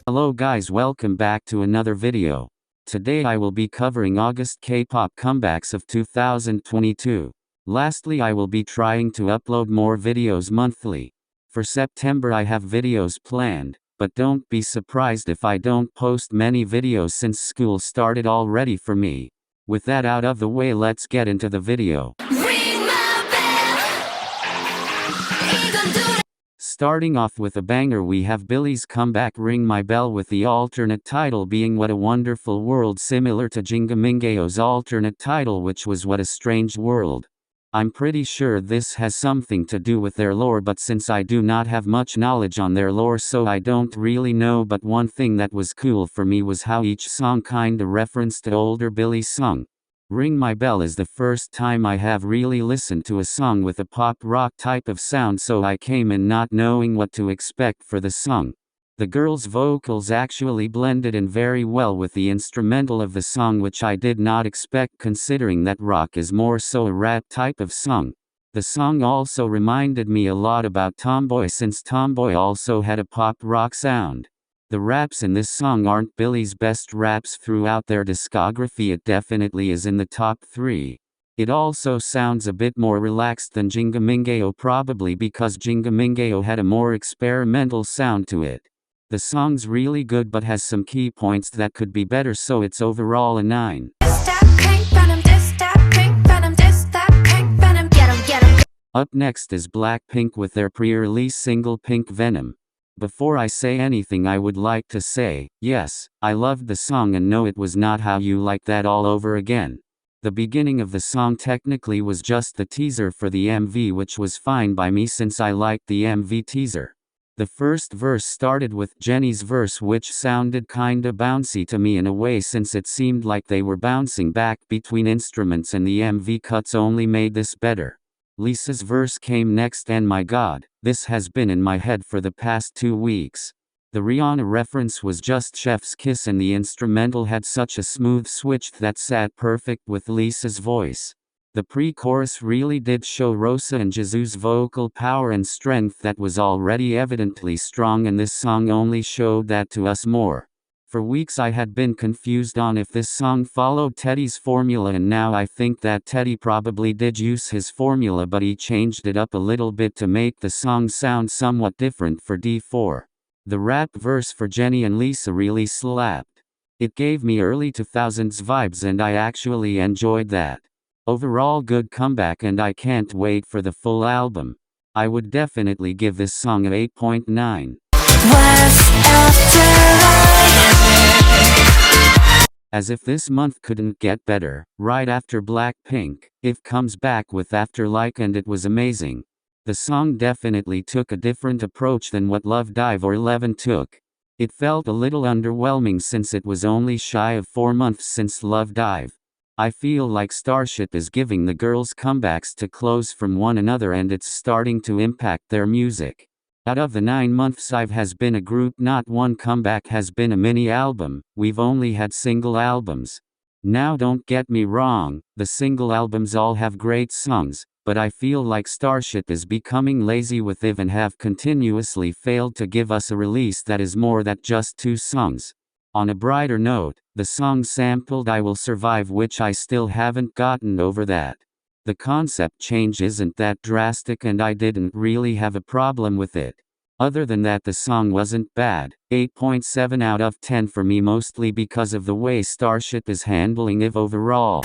Hello guys, welcome back to another video. Today I will be covering August K-pop comebacks of 2022. Lastly, I will be trying to upload more videos monthly. For September I have videos planned, but don't be surprised if I don't post many videos since school started already for me. With that out of the way, let's get into the video. Starting off with a banger, we have Billie's comeback Ring My Bell, with the alternate title being What a Wonderful World, similar to Jingamingayo's alternate title, which was What a Strange World. I'm pretty sure this has something to do with their lore, but since I do not have much knowledge on their lore, so I don't really know. But one thing that was cool for me was how each song kinda referenced the older Billie song. Ring My Bell is the first time I have really listened to a song with a pop rock type of sound, so I came in not knowing what to expect for the song. The girls' vocals actually blended in very well with the instrumental of the song, which I did not expect considering that rock is more so a rap type of song. The song also reminded me a lot about Tomboy, since Tomboy also had a pop rock sound. The raps in this song aren't Billie's best raps throughout their discography. It definitely is in the top 3. It also sounds a bit more relaxed than Jingamingayo, probably because Jingamingayo had a more experimental sound to it. The song's really good but has some key points that could be better, so it's overall a 9. Up next is Blackpink with their pre-release single Pink Venom. Before I say anything, I would like to say, yes, I loved the song, and no, it was not How You Like That all over again. The beginning of the song technically was just the teaser for the MV, which was fine by me since I liked the MV teaser. The first verse started with Jennie's verse, which sounded kinda bouncy to me in a way, since it seemed like they were bouncing back between instruments, and the MV cuts only made this better. Lisa's verse came next, and my god, this has been in my head for the past 2 weeks. The Rihanna reference was just chef's kiss, and the instrumental had such a smooth switch that sat perfect with Lisa's voice. The pre-chorus really did show Rosa and Jisoo's vocal power and strength that was already evidently strong, and this song only showed that to us more. For weeks I had been confused on if this song followed Teddy's formula, and now I think that Teddy probably did use his formula, but he changed it up a little bit to make the song sound somewhat different for D4. The rap verse for Jennie and Lisa really slapped. It gave me early 2000s vibes, and I actually enjoyed that. Overall good comeback, and I can't wait for the full album. I would definitely give this song a 8.9. As if this month couldn't get better, right after Blackpink, If comes back with After Like, and it was amazing. The song definitely took a different approach than what Love Dive or 11 took. It felt a little underwhelming since it was only shy of 4 months since Love Dive. I feel like Starship is giving the girls comebacks to close from one another, and it's starting to impact their music. Out of the 9 months I've has been a group, not one comeback has been a mini album. We've only had single albums. Now don't get me wrong, the single albums all have great songs, but I feel like Starship is becoming lazy with Iv and have continuously failed to give us a release that is more than just 2 songs. On a brighter note, the song sampled I Will Survive, which I still haven't gotten over that. The concept change isn't that drastic, and I didn't really have a problem with it. Other than that, the song wasn't bad. 8.7 out of 10 for me, mostly because of the way Starship is handling Iv overall.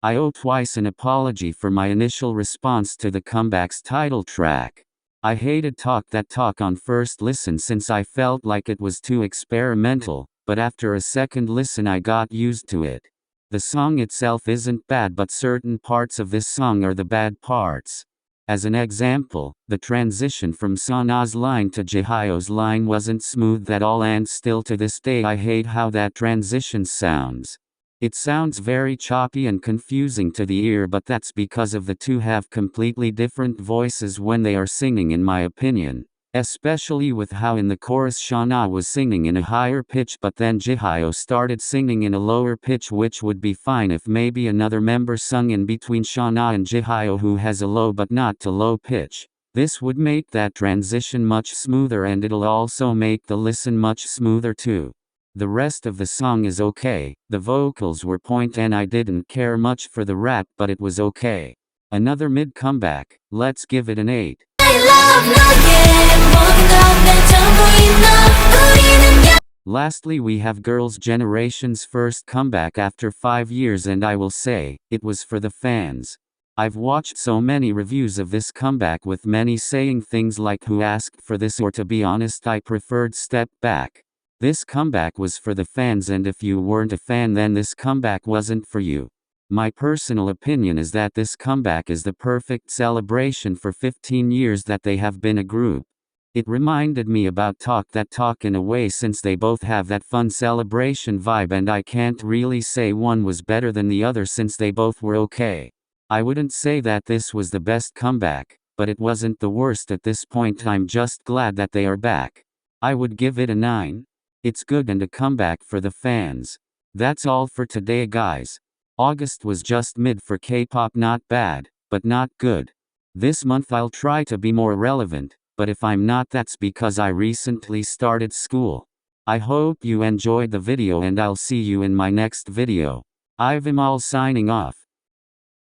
I owe twice an apology for my initial response to the comeback's title track. I hated Talk That Talk on first listen since I felt like it was too experimental, but after a second listen I got used to it. The song itself isn't bad, but certain parts of this song are the bad parts. As an example, the transition from Sana's line to Jihyo's line wasn't smooth at all, and still to this day I hate how that transition sounds. It sounds very choppy and confusing to the ear, but that's because of the two have completely different voices when they are singing, in my opinion. Especially with how in the chorus Shauna was singing in a higher pitch but then Jihyo started singing in a lower pitch, which would be fine if maybe another member sung in between Shauna and Jihyo who has a low but not too low pitch. This would make that transition much smoother, and it'll also make the listen much smoother too. The rest of the song is okay, the vocals were point and I didn't care much for the rap, but it was okay. Another mid comeback, let's give it an 8. Lastly, we have Girls' Generation's first comeback after 5 years, and I will say, it was for the fans. I've watched so many reviews of this comeback with many saying things like who asked for this, or to be honest I preferred Step Back. This comeback was for the fans, and if you weren't a fan then this comeback wasn't for you. My personal opinion is that this comeback is the perfect celebration for 15 years that they have been a group. It reminded me about Talk That Talk in a way, since they both have that fun celebration vibe, and I can't really say one was better than the other since they both were okay. I wouldn't say that this was the best comeback, but it wasn't the worst at this point. I'm just glad that they are back. I would give it a 9. It's good and a comeback for the fans. That's all for today, guys. August was just mid for K-pop, not bad, but not good. This month I'll try to be more relevant, but if I'm not, that's because I recently started school. I hope you enjoyed the video and I'll see you in my next video. Ivimolzz signing off.